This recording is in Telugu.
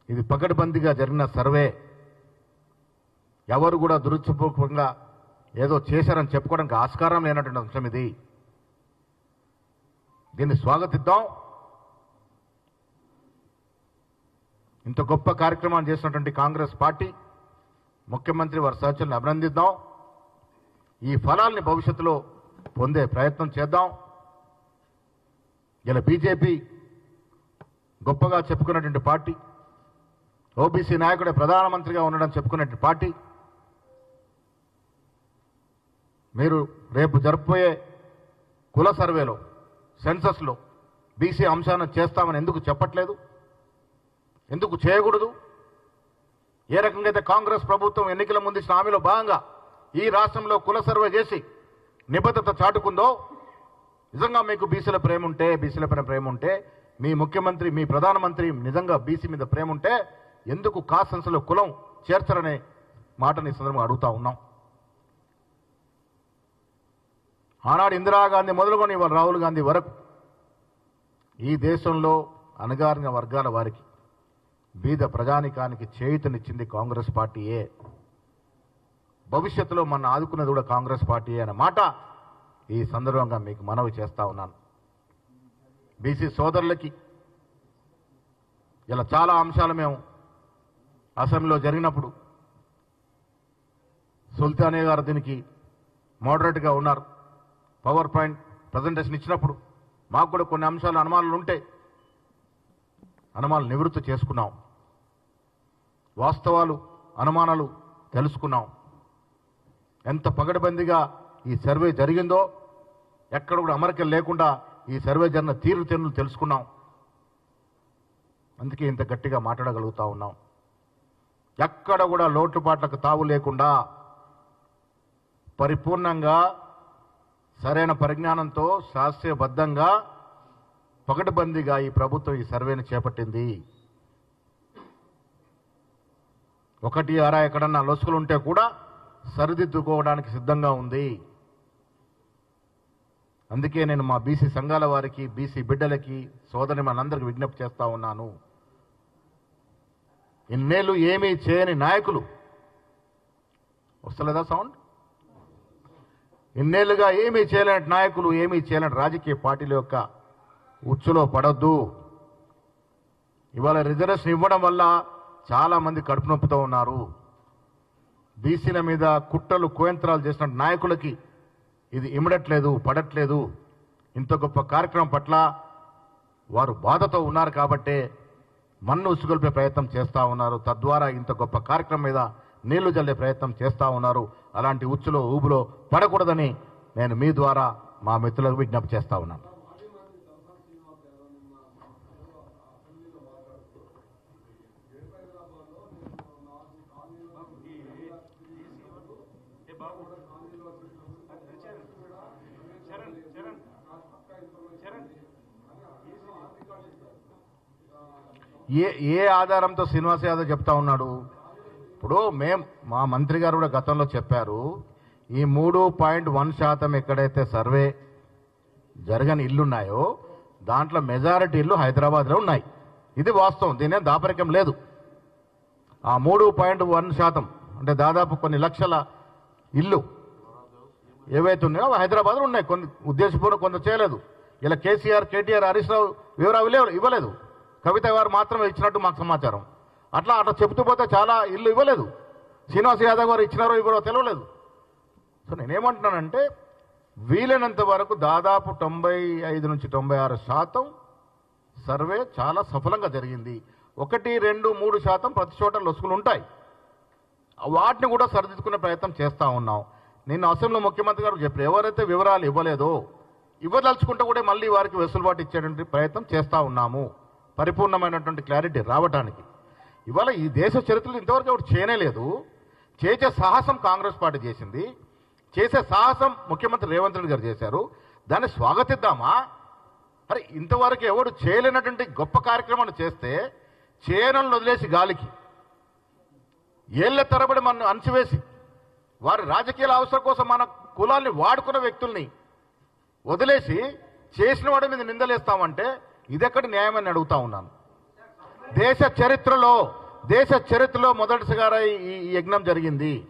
ఇది పకడ్బందీగా జరిగిన సర్వే. ఎవరు కూడా దురుద్దేశపూర్వకంగా ఏదో చేశారని చెప్పుకోవడానికి ఆస్కారం లేనటువంటి అంశం ఇది. దీన్ని స్వాగతిద్దాం. ఇంత గొప్ప కార్యక్రమాన్ని చేసినటువంటి కాంగ్రెస్ పార్టీ ముఖ్యమంత్రి వారి సహచరులను అభినందిద్దాం. ఈ ఫలాల్ని భవిష్యత్తులో పొందే ప్రయత్నం చేద్దాం. ఇలా బీజేపీ గొప్పగా చెప్పుకున్నటువంటి పార్టీ, ఓబీసీ నాయకుడే ప్రధానమంత్రిగా ఉండడం చెప్పుకున్నటువంటి పార్టీ, మీరు రేపు జరపబోయే కుల సర్వేలో, సెన్సస్లో బీసీ అంశాన్ని చేస్తామని ఎందుకు చెప్పట్లేదు? ఎందుకు చేయకూడదు? ఏ రకంగా అయితే కాంగ్రెస్ ప్రభుత్వం ఎన్నికల ముందు ఇచ్చిన హామీలో భాగంగా ఈ రాష్ట్రంలో కుల సర్వే చేసి నిబద్ధత చాటుకుందో, నిజంగా మీకు బీసీల ప్రేమ ఉంటే, బీసీల పైన ప్రేమ ఉంటే, మీ ముఖ్యమంత్రి, మీ ప్రధానమంత్రి నిజంగా బీసీ మీద ప్రేమ ఉంటే ఎందుకు కాస్ట్ సెన్సస్లో కులం చేర్చరనే మాటని ఈ సందర్భంగా అడుగుతా ఉన్నాం. ఆనాడు ఇందిరాగాంధీ మొదలుకొని ఇవాళ రాహుల్ గాంధీ వరకు ఈ దేశంలో అణగారిన వర్గాల వారికి, బీద ప్రజానికానికి చేయూతనిచ్చింది కాంగ్రెస్ పార్టీయే. భవిష్యత్తులో మన ఆదుకున్నది కూడా కాంగ్రెస్ పార్టీయే అనే మాట ఈ సందర్భంగా మీకు మనవి చేస్తా ఉన్నాను. బీసీ సోదరులకి ఇలా చాలా అంశాలు మేము అసెంబ్లీలో జరిగినప్పుడు సుల్తానియా గారు దీనికి మోడరేట్గా ఉన్నారు. పవర్ పాయింట్ ప్రజెంటేషన్ ఇచ్చినప్పుడు మాకు కూడా కొన్ని అంశాలు అనుమానాలు ఉంటే అనుమానాలు నివృత్తి చేసుకున్నాం. వాస్తవాలు, అనుమానాలు తెలుసుకున్నాం. ఎంత పగడబందీగా ఈ సర్వే జరిగిందో, ఎక్కడ కూడా అమరికలు లేకుండా ఈ సర్వే జరిగిన తీరుతెన్నులు తెలుసుకున్నాం. అందుకే ఇంత గట్టిగా మాట్లాడగలుగుతా ఉన్నాం. ఎక్కడ కూడా లోటుపాట్లకు తావు లేకుండా పరిపూర్ణంగా సరైన పరిజ్ఞానంతో శాస్త్రీయబద్ధంగా పకడ్బందీగా ఈ ప్రభుత్వం ఈ సర్వేను చేపట్టింది. ఒకటి అరా ఎక్కడన్నా లొసుకులు ఉంటే కూడా సరిదిద్దుకోవడానికి సిద్ధంగా ఉంది. అందుకే నేను మా బీసీ సంఘాల వారికి, బీసీ బిడ్డలకి, సోదరి మనందరికీ విజ్ఞప్తి చేస్తా ఉన్నాను. ఇన్నేళ్ళు ఏమీ చేయని నాయకులు, వస్తలేదా సౌండ్? ఇన్నేళ్లుగా ఏమీ చేయలేని నాయకులు, ఏమీ చేయలేని రాజకీయ పార్టీల యొక్క ఉచ్చులో పడొద్దు. ఇవాళ రిజర్వేషన్ ఇవ్వడం వల్ల చాలా మంది కడుపు నొప్పుతో ఉన్నారు. బీసీల మీద కుట్రలు, కుయంత్రాలు చేసిన నాయకులకి ఇది ఇమ్మడట్లేదు, పడట్లేదు. ఇంత గొప్ప కార్యక్రమం పట్ల వారు బాధతో ఉన్నారు కాబట్టే మన్ను ఉసుగొల్పే ప్రయత్నం చేస్తూ ఉన్నారు. తద్వారా ఇంత గొప్ప కార్యక్రమం మీద నీళ్లు జల్లే ప్రయత్నం చేస్తూ ఉన్నారు. అలాంటి ఉచ్చులో, ఊబులో పడకూడదని నేను మీ ద్వారా మా మిత్రులకు విజ్ఞప్తి చేస్తూ ఉన్నాను. ఏ ఆధారంతో శ్రీనివాస్ యాదవ్ చెప్తా ఉన్నాడు? ఇప్పుడు మా మంత్రి గారు కూడా గతంలో చెప్పారు, ఈ 3.1% ఎక్కడైతే సర్వే జరగని ఇల్లున్నాయో దాంట్లో మెజారిటీ ఇల్లు హైదరాబాద్లో ఉన్నాయి. ఇది వాస్తవం, దీనే దాపరికం లేదు. ఆ 3.1% అంటే దాదాపు కొన్ని లక్షల ఇల్లు ఏవైతే ఉన్నాయో అవి హైదరాబాద్లో ఉన్నాయి. కొన్ని ఉద్దేశపూర్వక కొంత చేయలేదు. ఇలా కేసీఆర్, కేటీఆర్, హరీష్ రావు వివరాలు ఇవ్వలేదు. కవిత గారు మాత్రమే ఇచ్చినట్టు మాకు సమాచారం. అట్లా చెబుతూ పోతే చాలా ఇల్లు ఇవ్వలేదు. శ్రీనివాస్ యాదవ్ గారు ఇచ్చినారో ఇవ్వరో తెలియలేదు. సో నేనేమంటున్నానంటే వీలైనంత వరకు దాదాపు 95 నుంచి 96% సర్వే చాలా సఫలంగా జరిగింది. 1, 2, 3% ప్రతి చోట లొసుకులు ఉంటాయి. వాటిని కూడా సరిదిద్దుకునే ప్రయత్నం చేస్తూ ఉన్నాం. నిన్న అసెంబ్లీలో ముఖ్యమంత్రి గారు చెప్పారు, ఎవరైతే వివరాలు ఇవ్వలేదో ఇవ్వదలుచుకుంటే కూడా మళ్ళీ వారికి వెసులుబాటు ఇచ్చేటువంటి ప్రయత్నం చేస్తూ ఉన్నాము, పరిపూర్ణమైనటువంటి క్లారిటీ రావడానికి. ఇవాళ ఈ దేశ చరిత్రలో ఇంతవరకు ఎవరు చేయలేదు. చేసే సాహసం కాంగ్రెస్ పార్టీ చేసింది. చేసే సాహసం ముఖ్యమంత్రి రేవంత్ రెడ్డి గారు చేశారు. దాన్ని స్వాగతిద్దామా? అరే ఇంతవరకు ఎవరు చేయలేనటువంటి గొప్ప కార్యక్రమాన్ని చేస్తే చేయనని వదిలేసి గాలికి ఏళ్ల తరబడి మనం అణచివేసి వారి రాజకీయాల అవసరం కోసం మన కులాన్ని వాడుకున్న వ్యక్తుల్ని వదిలేసి చేసిన వాడి మీద నిందలేస్తామంటే ఇదెక్కడి న్యాయమని అడుగుతా ఉన్నాను. దేశ చరిత్రలో మొదటిసారి ఈ యజ్ఞం జరిగింది.